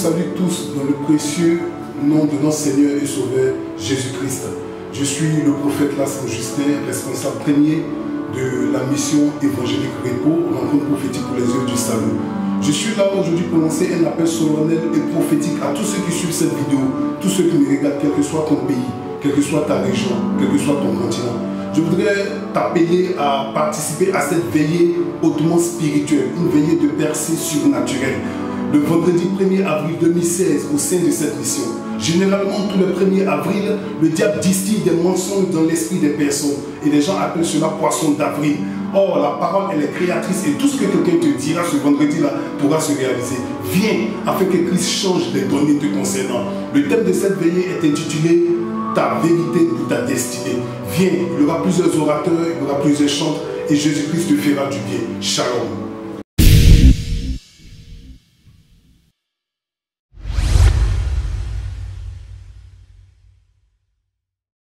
salue tous dans le précieux nom de notre Seigneur et Sauveur Jésus-Christ. Je suis le prophète Lassan Justin, responsable premier de la mission évangélique Repos, rencontre prophétique pour les œuvres du salut. Je suis là aujourd'hui pour lancer un appel solennel et prophétique à tous ceux qui suivent cette vidéo, tous ceux qui me regardent, quel que soit ton pays, quelle que soit ta région, quel que soit ton continent. Je voudrais t'appeler à participer à cette veillée hautement spirituelle, une veillée de percée surnaturelle. Le vendredi 1er avril 2016, au sein de cette mission. Généralement, tous les 1er avril, le diable distille des mensonges dans l'esprit des personnes. Et les gens appellent cela poisson d'avril. Or, la parole, elle est créatrice et tout ce que quelqu'un te dira ce vendredi-là pourra se réaliser. Viens, afin que Christ change les données te concernant. Le thème de cette veillée est intitulé « Ta vérité pour ta destinée ». Viens, il y aura plusieurs orateurs, il y aura plusieurs chantres et Jésus-Christ te fera du bien. Shalom.